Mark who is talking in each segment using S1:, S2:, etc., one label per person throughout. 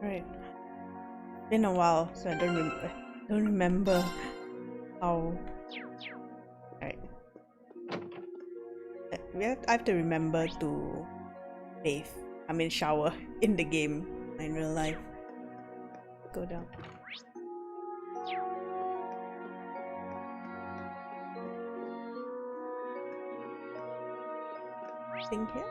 S1: Right. Been a while, so I don't remember how. Right. I have to remember to bathe. I mean shower in the game, in real life. Go down. Thing here.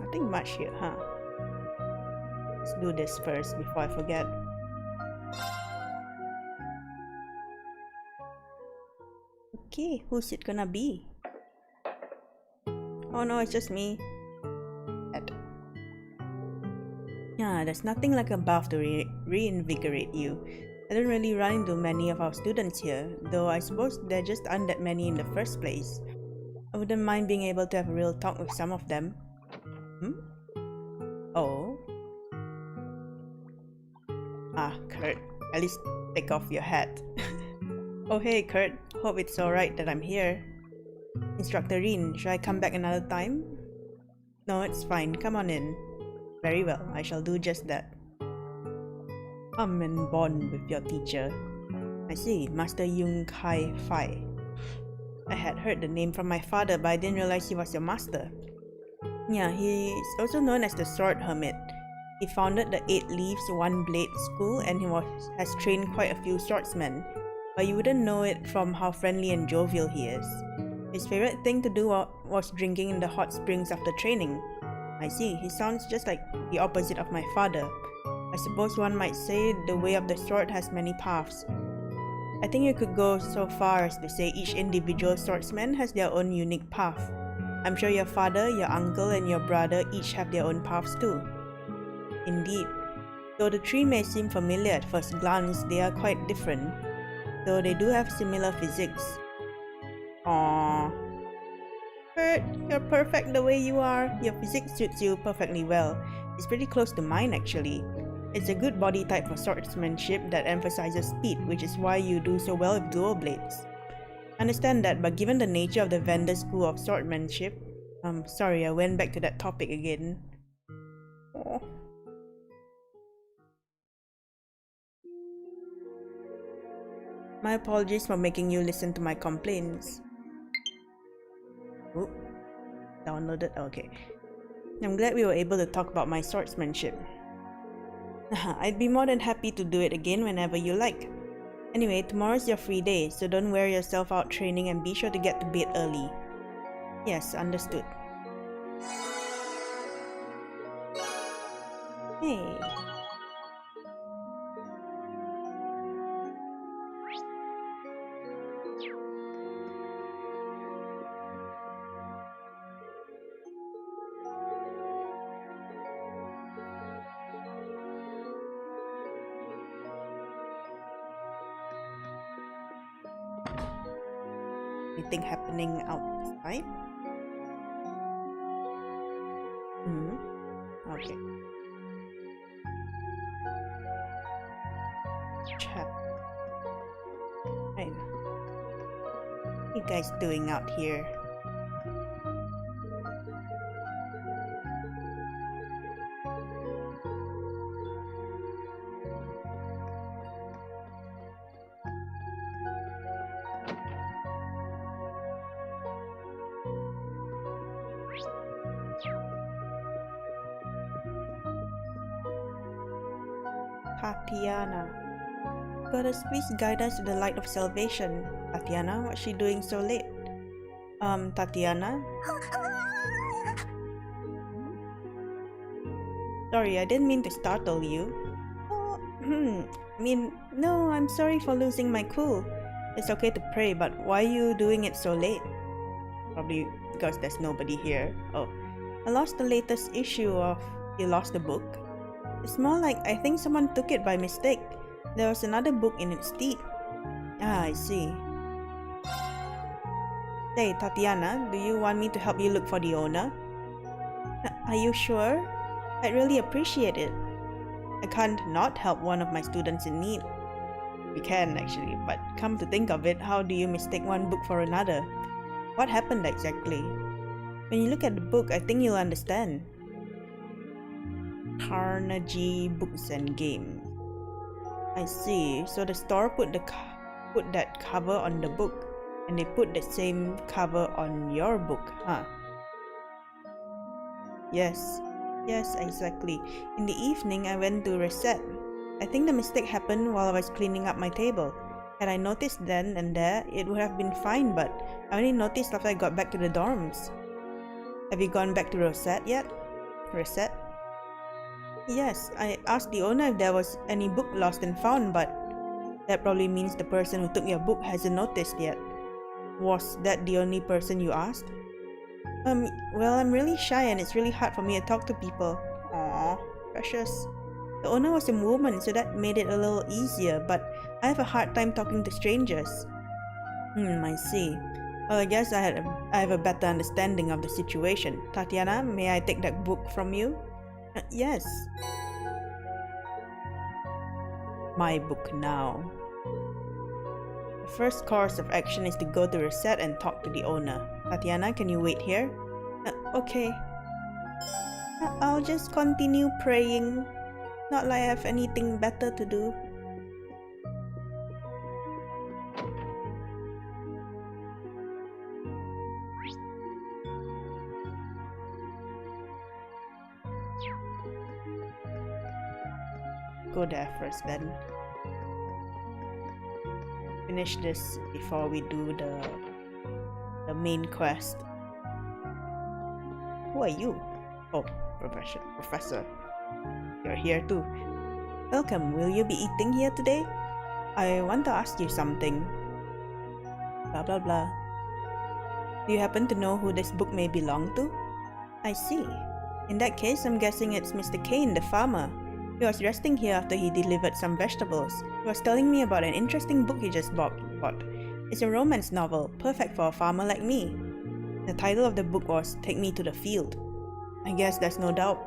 S1: Nothing much here, huh? Let's do this first before I forget. Okay, who's it gonna be? Oh no, it's just me. Yeah, there's nothing like a bath to reinvigorate you. I don't really run into many of our students here, though I suppose there just aren't that many in the first place. I wouldn't mind being able to have a real talk with some of them. Oh? Ah, Kurt. At least take off your hat. Oh hey, Kurt. Hope it's alright that I'm here. Instructor Rin, should I come back another time? No, it's fine. Come on in. Very well, I shall do just that. Come and bond with your teacher. I see, Master Yung Kai Fai. I had heard the name from my father, but I didn't realize he was your master. Yeah, he is also known as the Sword Hermit. He founded the 8 Leaves One Blade School and has trained quite a few swordsmen, but you wouldn't know it from how friendly and jovial he is. His favorite thing to do was drinking in the hot springs after training. I see, he sounds just like the opposite of my father. I suppose one might say the way of the sword has many paths. I think you could go so far as to say each individual swordsman has their own unique path. I'm sure your father, your uncle, and your brother each have their own paths too. Indeed. Though the three may seem familiar at first glance, they are quite different. Though they do have similar physiques. Aww. Kurt, you're perfect the way you are. Your physique suits you perfectly well. It's pretty close to mine actually. It's a good body type for swordsmanship that emphasizes speed, which is why you do so well with dual blades. Understand that, but given the nature of the Vendor School of Swordsmanship... sorry, I went back to that topic again. Aww. My apologies for making you listen to my complaints. Oh, downloaded? Okay. I'm glad we were able to talk about my swordsmanship. I'd be more than happy to do it again whenever you like. Anyway, tomorrow's your free day, so don't wear yourself out training and be sure to get to bed early. Yes, understood. Hey. Anything happening outside? Okay. Chat. Right. What are you guys doing out here? Tatiana. Goddess, please guide us to the light of salvation. Tatiana, what's she doing so late? Tatiana? Sorry, I didn't mean to startle you. Oh, no, I'm sorry for losing my cool. It's okay to pray, but why are you doing it so late? Probably because there's nobody here. Oh, I lost the latest issue of You Lost the Book. It's more like I think someone took it by mistake. There was another book in its stead. Ah, I see. Hey, Tatiana, do you want me to help you look for the owner? Are you sure? I'd really appreciate it. I can't not help one of my students in need. You can actually, but come to think of it, how do you mistake one book for another? What happened exactly? When you look at the book, I think you'll understand. Carnegie Books and Games. I see. So the store put that cover on the book, and they put the same cover on your book, huh? Yes, exactly. In the evening, I went to reset. I think the mistake happened while I was cleaning up my table. Had I noticed then and there, it would have been fine, but I only noticed after I got back to the dorms. Have you gone back to Rosette yet? Reset? Yes, I asked the owner if there was any book lost and found, but that probably means the person who took your book hasn't noticed yet. Was that the only person you asked? Well, I'm really shy and it's really hard for me to talk to people. Aww, precious. The owner was a woman, so that made it a little easier, but I have a hard time talking to strangers. I see. Well, I guess I have a better understanding of the situation. Tatiana, may I take that book from you? Yes. My book now. The first course of action is to go to Reset and talk to the owner. Tatiana, can you wait here? Okay. I'll just continue praying. Not like I have anything better to do. Go there first then. Finish this before we do the main quest. Who are you? Oh, Professor. You're here too. Welcome. Will you be eating here today? I want to ask you something. Blah blah blah. Do you happen to know who this book may belong to? I see. In that case, I'm guessing it's Mr. Kane, the farmer. He was resting here after he delivered some vegetables. He was telling me about an interesting book he just bought. It's a romance novel, perfect for a farmer like me. The title of the book was Take Me to the Field. I guess there's no doubt.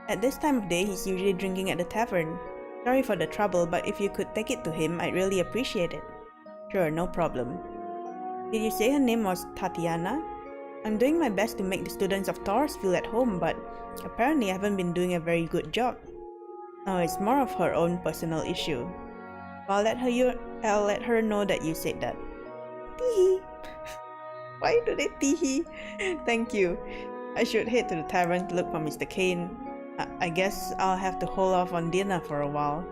S1: At this time of day, he's usually drinking at the tavern. Sorry for the trouble, but if you could take it to him, I'd really appreciate it. Sure, no problem. Did you say her name was Tatiana? I'm doing my best to make the students of Taurus feel at home, but apparently I haven't been doing a very good job. No, it's more of her own personal issue. I'll let her know that you said that. Teehee. Why do they teehee? Thank you. I should head to the tavern to look for Mr. Kane. I guess I'll have to hold off on dinner for a while.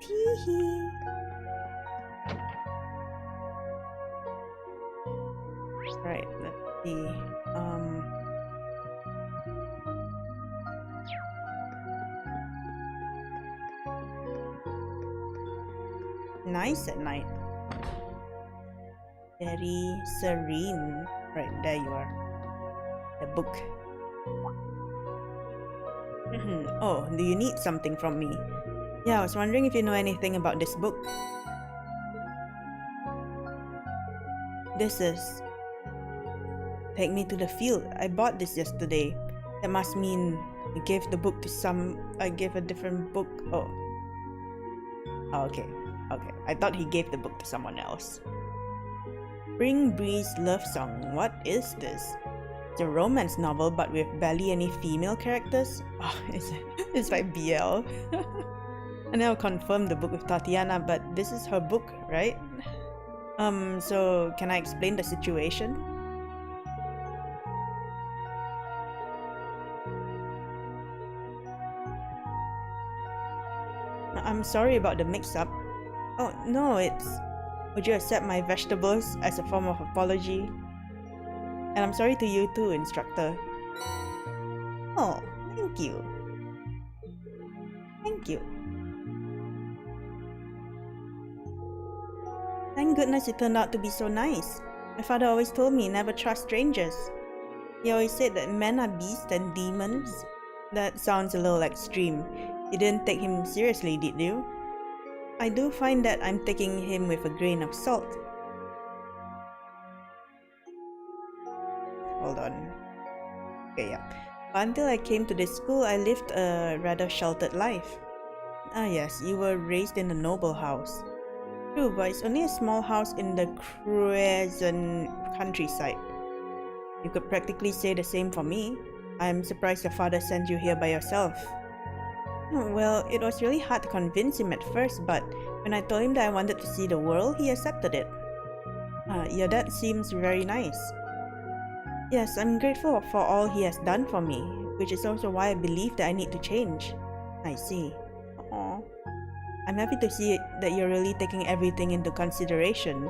S1: Teehee. Right, let's see. Nice at night. Very serene. Right, there you are. The book. Oh, do you need something from me? Yeah, I was wondering if you know anything about this book. This is Take Me to the Field. I bought this yesterday. That must mean I gave the book to I gave a different book. Oh, okay. I thought he gave the book to someone else. Spring Breeze Love Song. What is this? It's a romance novel, but with barely any female characters. Oh, it's like BL. I never confirmed the book with Tatiana, but this is her book, right? So can I explain the situation? I'm sorry about the mix-up. Oh, no, would you accept my vegetables as a form of apology? And I'm sorry to you too, instructor. Oh, thank you. Thank you. Thank goodness you turned out to be so nice. My father always told me never trust strangers. He always said that men are beasts and demons. That sounds a little extreme. You didn't take him seriously, did you? I do find that I'm taking him with a grain of salt. Hold on. Okay, yeah. Until I came to this school, I lived a rather sheltered life. Ah yes, you were raised in a noble house. True, but it's only a small house in the Crescent countryside. You could practically say the same for me. I'm surprised your father sent you here by yourself. Well, it was really hard to convince him at first, but when I told him that I wanted to see the world, he accepted it. Your dad seems very nice. Yes, I'm grateful for all he has done for me, which is also why I believe that I need to change. I see. Aww. I'm happy to see that you're really taking everything into consideration.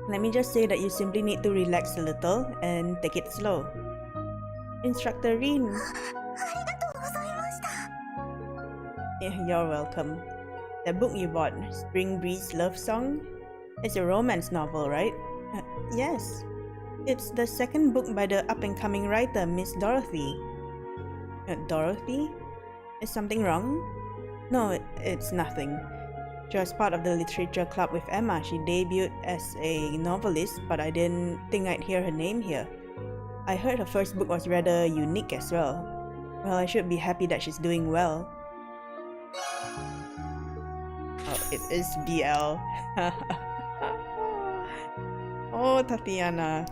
S1: Let me just say that you simply need to relax a little and take it slow. Instructor Rin. Yeah, you're welcome. The book you bought, Spring Breeze Love Song? It's a romance novel, right? Yes. It's the second book by the up-and-coming writer, Miss Dorothy. Dorothy? Is something wrong? No, it's nothing. She was part of the literature club with Emma. She debuted as a novelist, but I didn't think I'd hear her name here. I heard her first book was rather unique as well. Well, I should be happy that she's doing well. Oh, it is BL. Oh, Tatiana.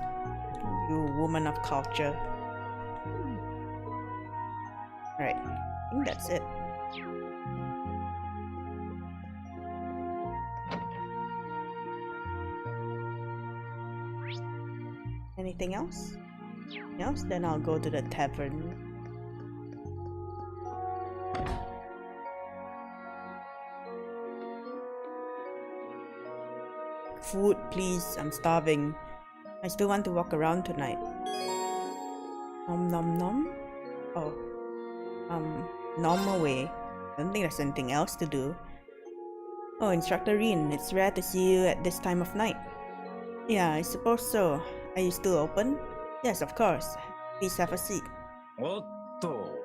S1: You woman of culture. Right, I think that's it. Anything else? Else? Then I'll go to the tavern. Food, please. I'm starving. I still want to walk around tonight. Nom nom nom? Oh. Nom away. Don't think there's anything else to do. Oh, Instructor Rin, it's rare to see you at this time of night. Yeah, I suppose so. Are you still open? Yes, of course. Please have a seat.
S2: おっと、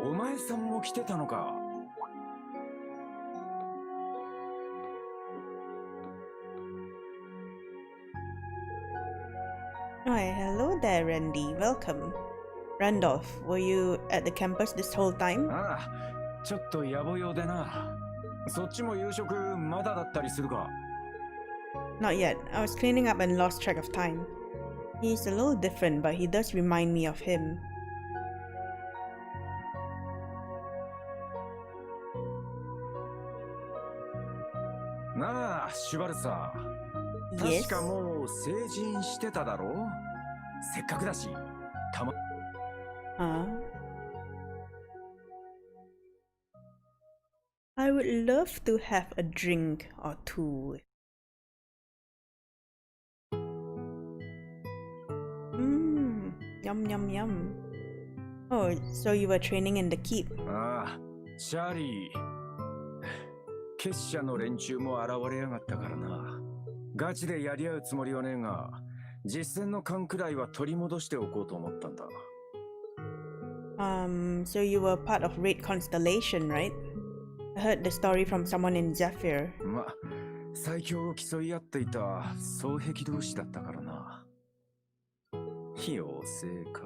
S2: お前さんも来てたのか。
S1: Hi, hello there, Randy. Welcome. Randolph, were you at the campus this whole time?
S2: ああ、ちょっと野暮用でな。そっちも夕食まだだったりするか。
S1: Not yet. I was cleaning up and lost track of time. He's a little different, but he does remind me of him.
S2: なあ、シュバルサー。
S1: Yes?
S2: 確かもう成人してただろう。せっかくだし、たま。
S1: I would love to have a drink or two. Yum yum yum. Oh, so you were training in the keep.
S2: ああ、チャーリー。結社の連中も現れやがったからな。ガチでやり合うつもりはねえが、実戦の勘くらいは取り戻しておこうと思ったんだ。
S1: So you were part of Raid Constellation, right? I heard the story from someone in Zephyr.
S2: ま、最強を競い合っていた双璧同士だったからな。妖精か。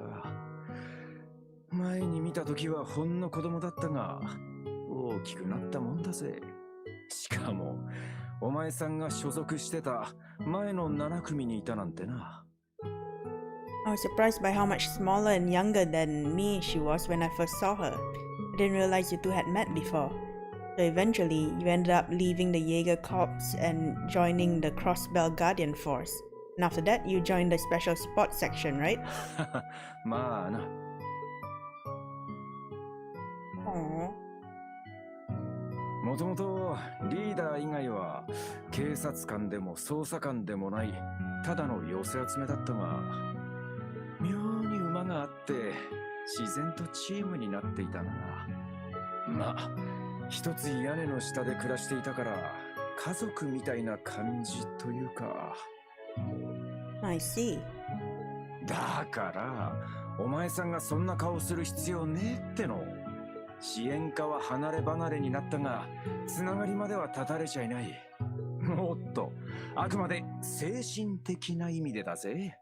S2: 前に見た時はほんの子供だったが、大きくなったもんだぜ。しかも、お前さんが所属してた前の7組にいたなんてな。
S1: I was surprised by how much smaller and younger than me she was when I first saw her. I didn't realize you two had met before. So eventually, you ended up leaving the Jaeger Corps and joining the Crossbell Guardian Force. And after that, you joined the Special Support Section, right?
S2: まあな。もともとリーダー以外は警察官でも捜査官でもないただの寄せ集めだったが、妙に馬があって自然とチームになっていたな。まあ一つ屋根の下で暮らしていたから家族みたいな感じというか。
S1: I see.
S2: だから、お前さんがそんな顔する必要ねえっての。支援課は離れ離れになったが、つながりまでは断たれちゃいない。もっと、あくまで精神的な意味でだぜ。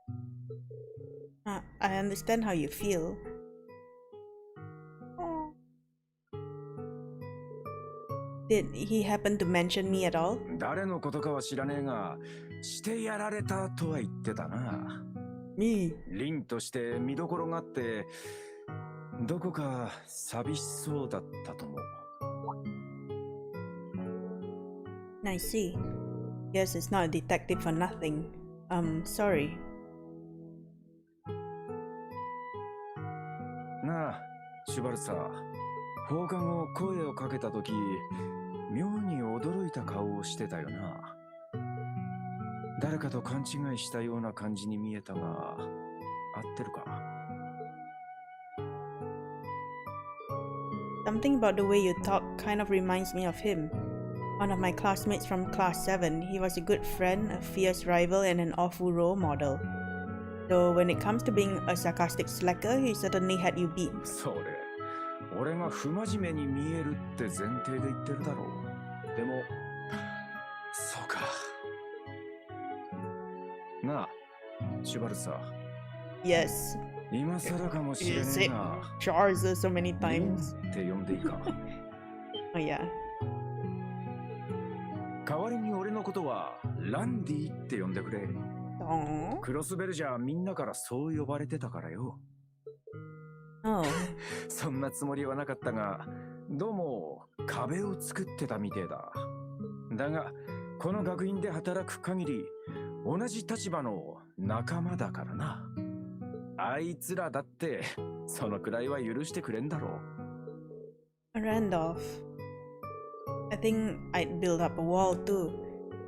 S1: I understand how you feel. Did he happen to mention me at all?
S2: 誰のことかは知らねえが、してやられたとは言ってたな。凛として見どころがあって、どこか寂しそうだったと思う。
S1: I see. Guess it's not a detective for nothing. Sorry.
S2: なあ、シュバルサー。放課後声をかけたとき、妙に驚いた顔をしてたよな。誰かと勘違いしたような感じに見えたが、合ってるか？
S1: Something about the way you talk kind of reminds me of him. One of my classmates from class 7, he was a good friend, a fierce rival, and an awful role model. Though when it comes to being a sarcastic slacker, he certainly had you beat.
S2: それ、俺が不真面目に見えるって前提で言ってるだろう。でも、そうか。なあ、シュバルサー。
S1: Yes.
S2: 今更かもしれねえが、
S1: Charles so many times.
S2: って呼んでいいか。
S1: Oh yeah.
S2: 代わりに俺のことはランディって呼んでくれ。クロスベルじゃみんなからそう呼ばれてたからよ。
S1: Oh.
S2: そんなつもりはなかったが、どうも壁を作ってたみてえだ。だが、この学院で働く限り、同じ立場の仲間だからな。あいつらだって、そのくらいは許してくれんだろ
S1: う。Randolph. I think I'd build up a wall too.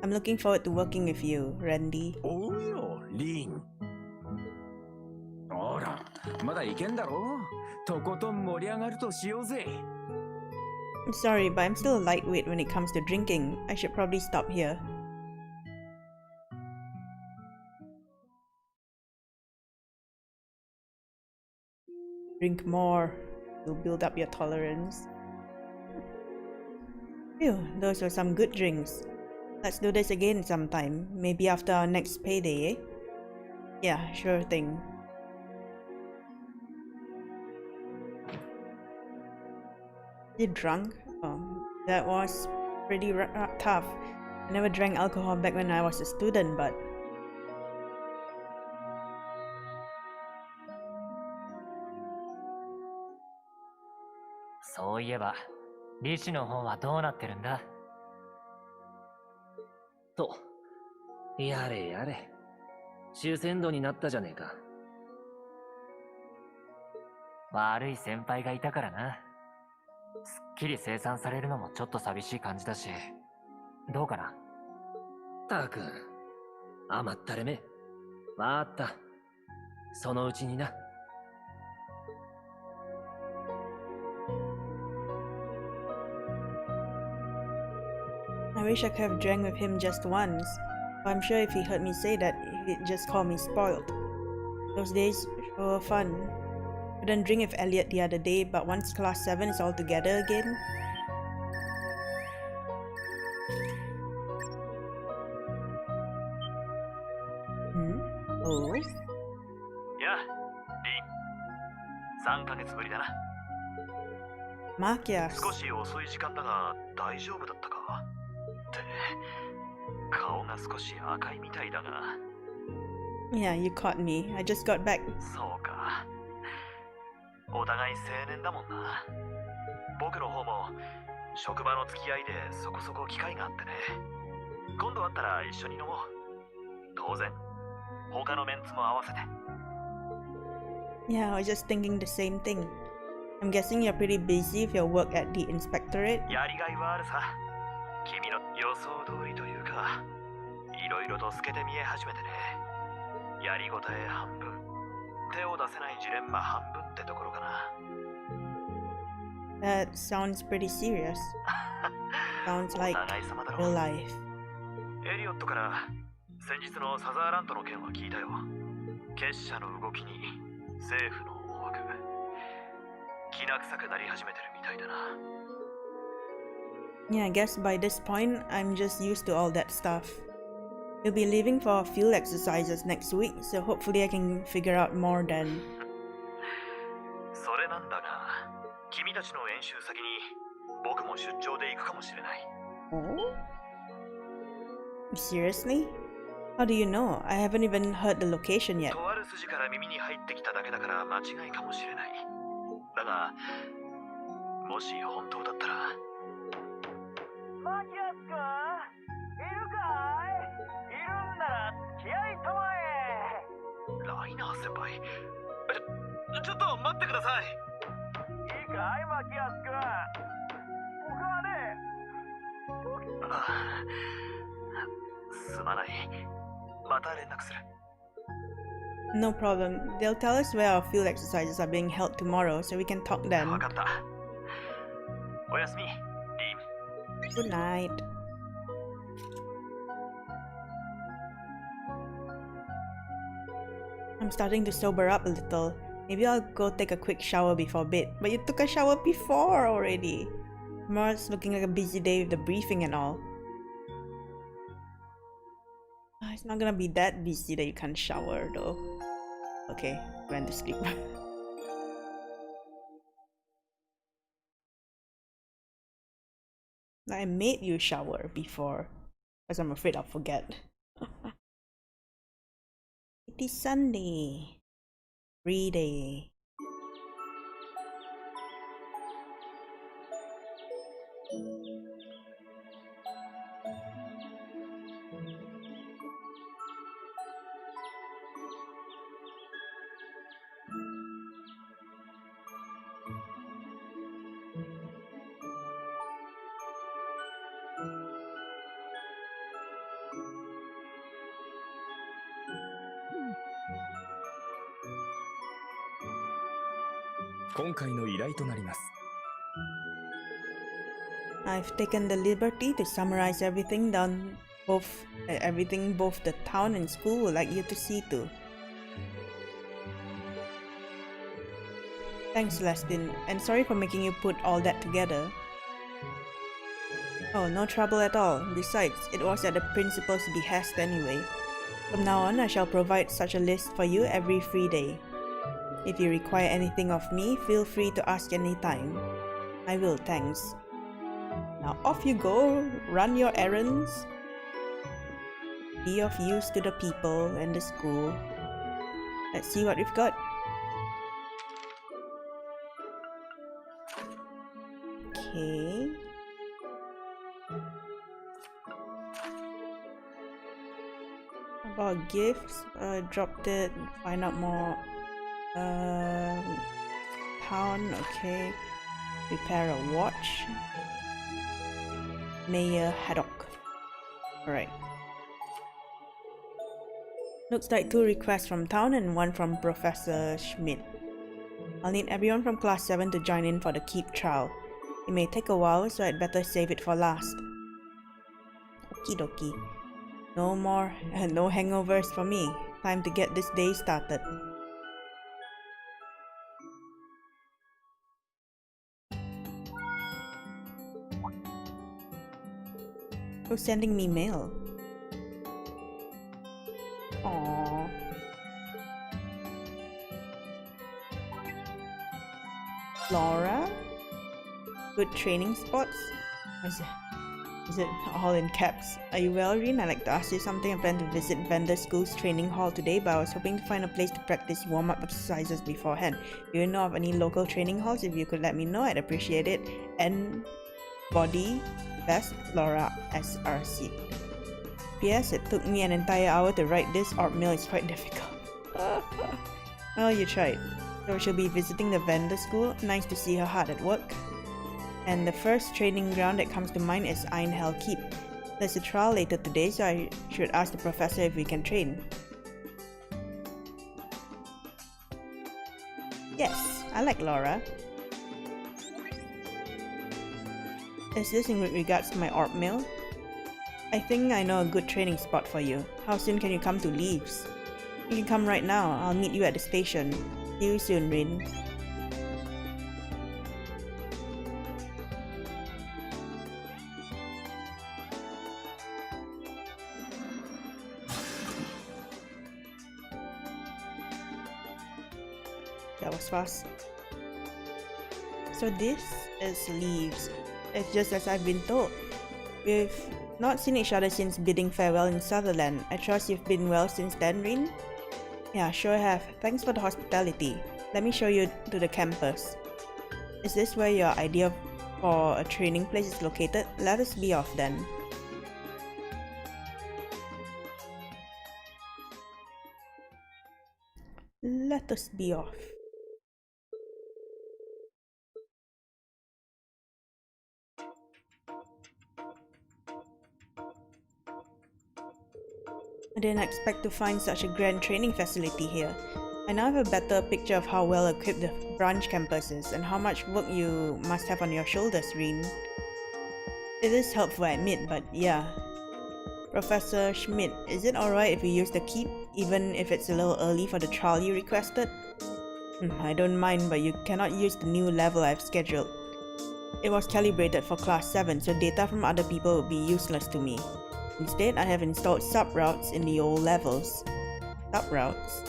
S1: I'm looking forward to working with you, Randy.
S2: おうよ、リン。ほら、まだいけんだろ？とことん盛り上がるとしようぜ。
S1: I'm sorry, but I'm still a lightweight when it comes to drinking. I should probably stop here. Drink more. You'll build up your tolerance. Phew, those were some good drinks. Let's do this again sometime. Maybe after our next payday, eh? Yeah, sure thing. You drunk? Oh, that was pretty tough. I never drank alcohol back when I was a student, but...
S3: そういえば、利子の方はどうなってるんだ？
S4: と、やれやれ。終戦度になったじゃねえか。
S3: 悪い先輩がいたからな。すっきり清算されるのもちょっと寂しい感じだし、どうかな？
S4: たくん、甘ったれめ。わーった。そのうちにな。
S1: I wish I could have drank with him just once, but I'm sure if he heard me say that, he'd just call me spoiled. Those days were fun. Couldn't drink with Elliot the other day, but once class 7 is all together again... Oh?
S5: やあ、リン。3ヶ月ぶりだな。
S1: Makias.
S5: 少し遅い時間だが大丈夫だったか？って顔が少し赤いみたいだが。
S1: Yeah, you caught me. I just got back.
S5: そうか。お互い青年だもんな。僕の方も職場の付き合いでそこそこ機会があってね。今度会ったら一緒に飲もう。当然、他のメンツも合わせて。
S1: Yeah, I was just thinking the same thing. I'm guessing you're pretty busy with your work at the inspectorate?
S5: やりがいはあるさ。君の予想通りというか、いろいろと透けて見え始めてね。やりごたえ半分、手を出せないジレンマ半分ってところかな。
S1: That sounds pretty serious. Sounds like
S5: お互い様だろ
S1: real life.
S5: エリオットから先日のサザーランドの件は聞いたよ。結社の動きに政府の思惑、きな臭くなり始めてるみたいだな。
S1: Yeah, I guess by this point, I'm just used to all that stuff. We'll be leaving for field exercises next week, so hopefully I can figure out more then.
S5: それなんだが、君たちの演習先に僕も出張で行くかもしれない。
S1: Oh? Seriously? How do you know? I haven't even heard the location yet.
S5: とある筋から耳に入ってきただけだから間違いかもしれない。だが、もし本当だったら。マキアス君、いるかい？いるんなら気合たまえ。ライナー先輩、ちょっと待ってください。いいかい、マキアス君。僕はね、すまない。また連絡する。
S1: No problem. They'll tell us where our field exercises are being held tomorrow, so we can talk then.
S5: わかった。おやすみ、リン。
S1: Good night. I'm starting to sober up a little. Maybe I'll go take a quick shower before bed. But you took a shower before already. Tomorrow's looking like a busy day with the briefing and all. It's not gonna be that busy that you can't shower though. Okay, went to sleep. I made you shower before, because I'm afraid I'll forget. It is Sunday. Free day. I've taken the liberty to summarize everything both the town and school would like you to see too. Thanks, Celestine, and sorry for making you put all that together. Oh, no trouble at all. Besides, it was at the principal's behest anyway. From now on, I shall provide such a list for you every free day. If you require anything of me, feel free to ask anytime. I will, thanks. Now off you go, run your errands. Be of use to the people and the school. Let's see what we've got. Okay. About gifts, dropped it, find out more. Town, okay. Repair a watch. Mayor Haddock. Alright. Looks like 2 requests from town and 1 from Professor Schmidt. I'll need everyone from class 7 to join in for the keep trial. It may take a while, so I'd better save it for last. Okie dokie. No more, no hangovers for me. Time to get this day started. Who's sending me mail? Aww. Laura? Good training spots? Is it all in caps? Are you well, Rin? I'd like to ask you something. I plan to visit Vendor School's training hall today, but I was hoping to find a place to practice warm-up exercises beforehand. Do you know of any local training halls? If you could let me know, I'd appreciate it. And body best, Laura SRC. P.S. It took me an entire hour to write this. Oatmeal is quite difficult. Well, you tried. So she'll be visiting the vendor school. Nice to see her hard at work. And the first training ground that comes to mind is Einhell Keep. There's a trial later today, so I should ask the professor if we can train. Yes, I like Laura. Is this in regards to my oatmeal? I think I know a good training spot for you. How soon can you come to Leaves? You can come right now. I'll meet you at the station. See you soon, Rin. That was fast. So this is leaves. It's just as I've been told. We've not seen each other since bidding farewell in Sutherland. I trust you've been well since then, Rin? Yeah, sure have. Thanks for the hospitality. Let me show you to the campus. Is this where your idea for a training place is located? Let us be off then. Let us be off. I didn't expect to find such a grand training facility here. I now have a better picture of how well equipped the branch campus is and how much work you must have on your shoulders, Rin. It is helpful, I admit, but yeah. Professor Schmidt, is it alright if we use the keep, even if it's a little early for the trial you requested? I don't mind, but you cannot use the new level I've scheduled. It was calibrated for class 7, so data from other people would be useless to me. Instead, I have installed sub-routes in the old levels. Sub-routes?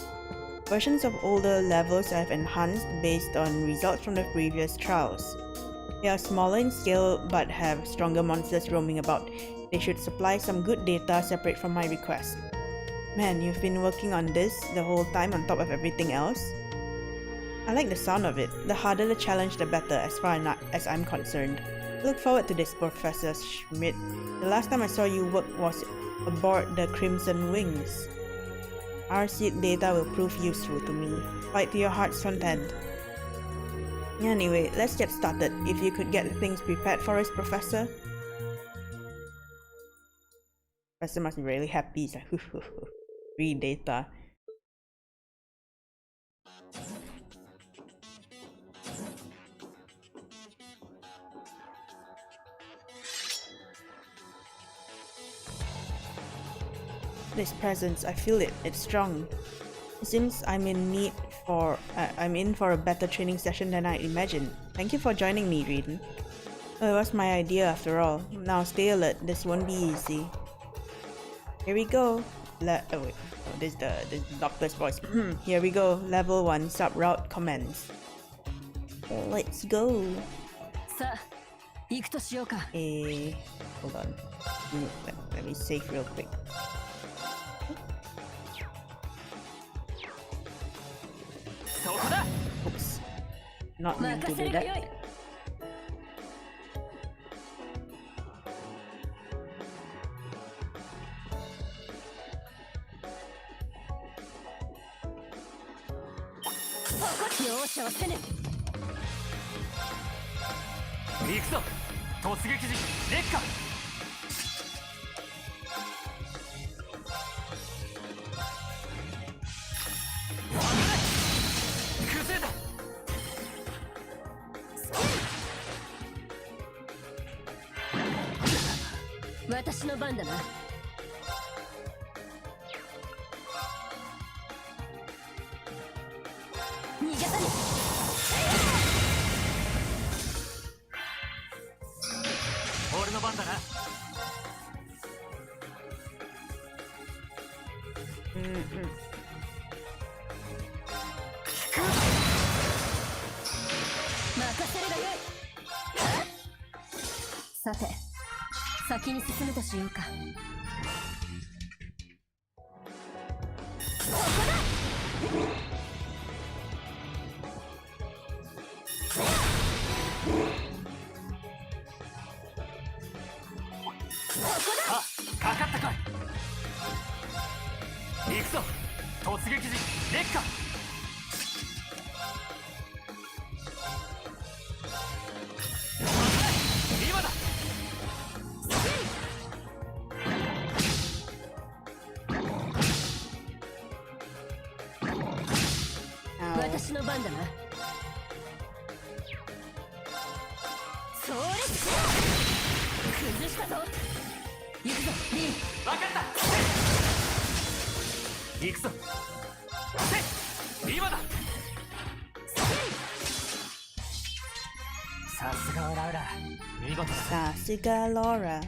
S1: Versions of older levels I have enhanced based on results from the previous trials. They are smaller in scale but have stronger monsters roaming about. They should supply some good data separate from my request. Man, you've been working on this the whole time on top of everything else? I like the sound of it. The harder the challenge, the better as far as I'm concerned. I look forward to this, Professor Schmidt. The last time I saw you work was aboard the Crimson Wings. Our seed data will prove useful to me. Fight to your heart's content. Anyway, let's get started. If you could get things prepared for us, Professor. Professor must be really happy. He's like, free data. This presence, I feel it. It's strong. It seems I'm in for a better training session than I imagined. Thank you for joining me, Rin. Oh, it was my idea after all. Now stay alert. This won't be easy. Here we go. Wait. Oh, this is the doctor's voice. Here we go. Level 1 sub-route commence. Let's go. Hold on. Let me save real quick. Oops. Not meant to do that.
S4: 今だ。
S3: さすがオラウラ、見事だ。
S1: さすがローラ。